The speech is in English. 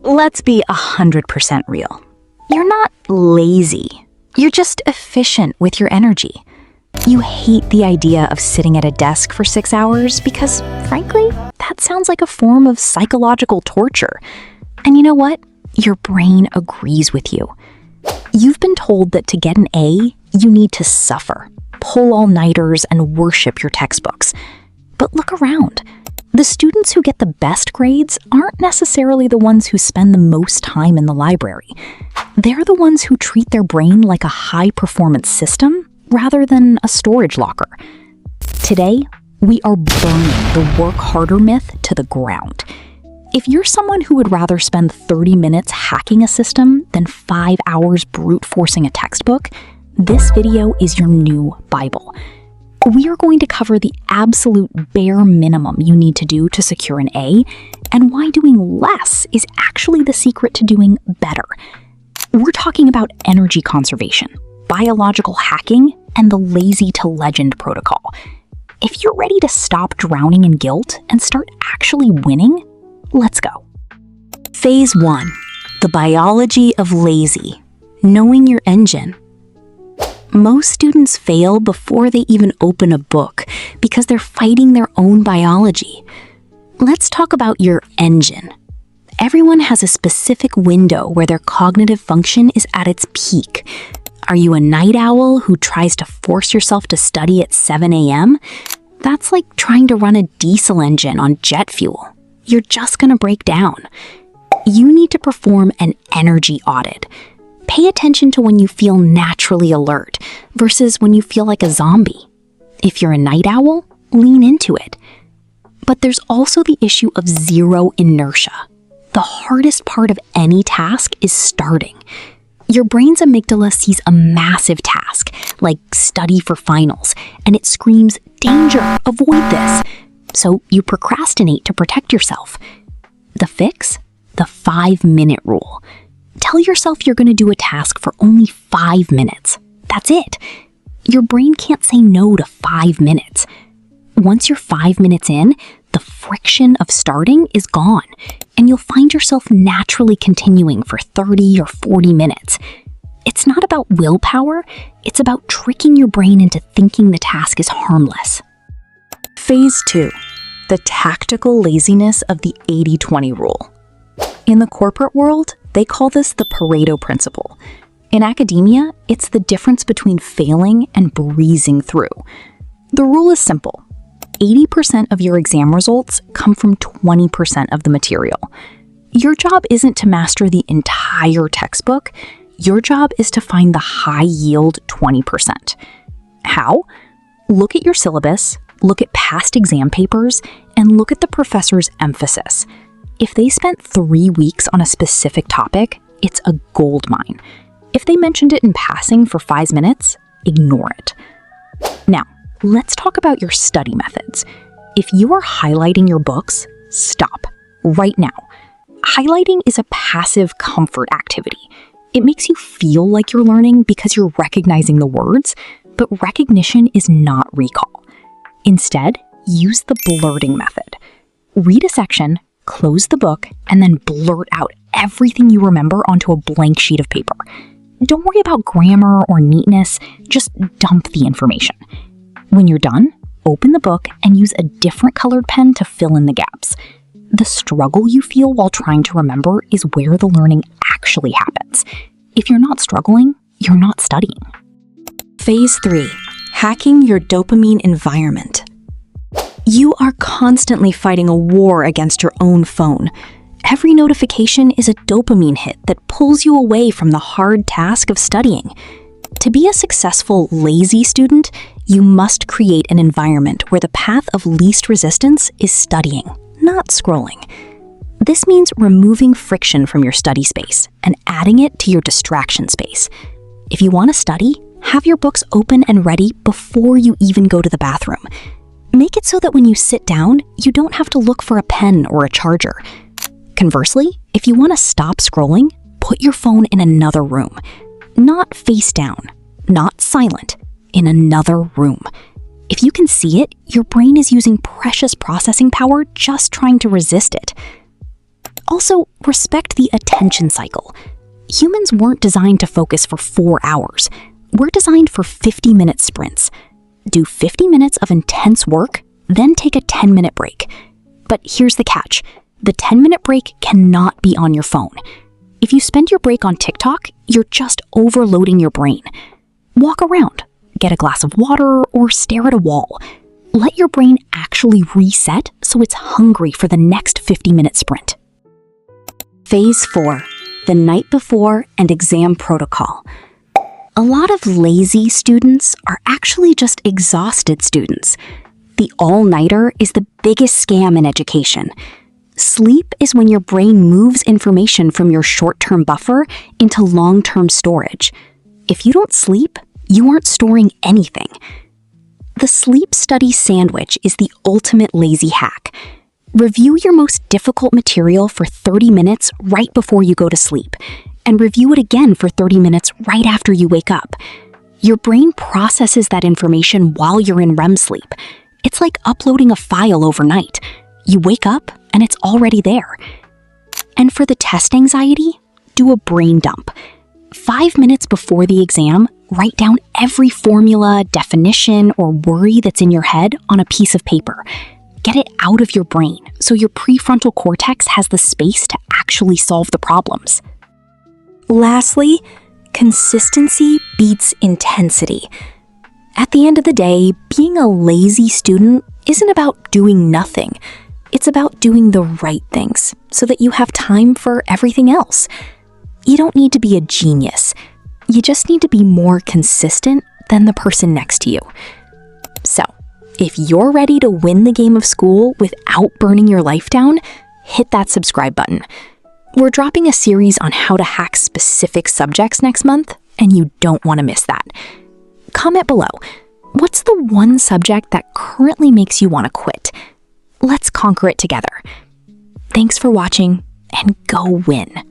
Let's be 100% real. You're not lazy. You're just efficient with your energy. You hate the idea of sitting at a desk for 6 hours because, frankly, that sounds like a form of psychological torture. And you know what? Your brain agrees with you. You've been told that to get an A, you need to suffer, pull all-nighters, and worship your textbooks. But look around. The students who get the best grades aren't necessarily the ones who spend the most time in the library. They're the ones who treat their brain like a high-performance system rather than a storage locker. Today, we are burning the work harder myth to the ground. If you're someone who would rather spend 30 minutes hacking a system than 5 hours brute forcing a textbook, this video is your new Bible. We are going to cover the absolute bare minimum you need to do to secure an A, and why doing less is actually the secret to doing better. We're talking about energy conservation, biological hacking, and the lazy to legend protocol. If you're ready to stop drowning in guilt and start actually winning, let's go. Phase 1. The biology of lazy. Knowing your engine. Most students fail before they even open a book because they're fighting their own biology. Let's talk about your engine. Everyone has a specific window where their cognitive function is at its peak. Are you a night owl who tries to force yourself to study at 7 a.m.? That's like trying to run a diesel engine on jet fuel. You're just gonna break down. You need to perform an energy audit. Pay attention to when you feel naturally alert versus when you feel like a zombie. If you're a night owl, lean into it. But there's also the issue of zero inertia. The hardest part of any task is starting. Your brain's amygdala sees a massive task, like study for finals, and it screams, "Danger, avoid this." So you procrastinate to protect yourself. The fix? The 5-minute rule. Tell yourself you're going to do a task for only 5 minutes. That's it. Your brain can't say no to 5 minutes. Once you're 5 minutes in, the friction of starting is gone, and you'll find yourself naturally continuing for 30 or 40 minutes. It's not about willpower, it's about tricking your brain into thinking the task is harmless. Phase 2. The tactical laziness of the 80-20 rule. In the corporate world, they call this the Pareto Principle. In academia, it's the difference between failing and breezing through. The rule is simple. 80% of your exam results come from 20% of the material. Your job isn't to master the entire textbook. Your job is to find the high-yield 20%. How? Look at your syllabus, look at past exam papers, and look at the professor's emphasis. If they spent 3 weeks on a specific topic, it's a gold mine. If they mentioned it in passing for 5 minutes, ignore it. Now, let's talk about your study methods. If you are highlighting your books, stop right now. Highlighting is a passive comfort activity. It makes you feel like you're learning because you're recognizing the words, but recognition is not recall. Instead, use the blurting method. Read a section, close the book, and then blurt out everything you remember onto a blank sheet of paper. Don't worry about grammar or neatness, just dump the information. When you're done, open the book and use a different colored pen to fill in the gaps. The struggle you feel while trying to remember is where the learning actually happens. If you're not struggling, you're not studying. Phase 3. Hacking your dopamine environment. You are constantly fighting a war against your own phone. Every notification is a dopamine hit that pulls you away from the hard task of studying. To be a successful, lazy student, you must create an environment where the path of least resistance is studying, not scrolling. This means removing friction from your study space and adding it to your distraction space. If you want to study, have your books open and ready before you even go to the bathroom. Make it so that when you sit down, you don't have to look for a pen or a charger. Conversely, if you want to stop scrolling, put your phone in another room. Not face down, not silent, in another room. If you can see it, your brain is using precious processing power just trying to resist it. Also, respect the attention cycle. Humans weren't designed to focus for 4 hours. We're designed for 50-minute sprints. Do 50 minutes of intense work, then take a 10-minute break. But here's the catch. The 10-minute break cannot be on your phone. If you spend your break on TikTok, you're just overloading your brain. Walk around, get a glass of water, or stare at a wall. Let your brain actually reset so it's hungry for the next 50-minute sprint. Phase 4, the night before and exam protocol. A lot of lazy students are actually just exhausted students. The all-nighter is the biggest scam in education. Sleep is when your brain moves information from your short-term buffer into long-term storage. If you don't sleep, you aren't storing anything. The sleep study sandwich is the ultimate lazy hack. Review your most difficult material for 30 minutes right before you go to sleep, and review it again for 30 minutes right after you wake up. Your brain processes that information while you're in REM sleep. It's like uploading a file overnight. You wake up and it's already there. And for the test anxiety, do a brain dump. 5 minutes before the exam, write down every formula, definition, or worry that's in your head on a piece of paper. Get it out of your brain so your prefrontal cortex has the space to actually solve the problems. Lastly, consistency beats intensity. At the end of the day, being a lazy student isn't about doing nothing. It's about doing the right things so that you have time for everything else. You don't need to be a genius. You just need to be more consistent than the person next to you. So, if you're ready to win the game of school without burning your life down, hit that subscribe button. We're dropping a series on how to hack specific subjects next month, and you don't want to miss that. Comment below. What's the one subject that currently makes you want to quit? Let's conquer it together. Thanks for watching, and go win.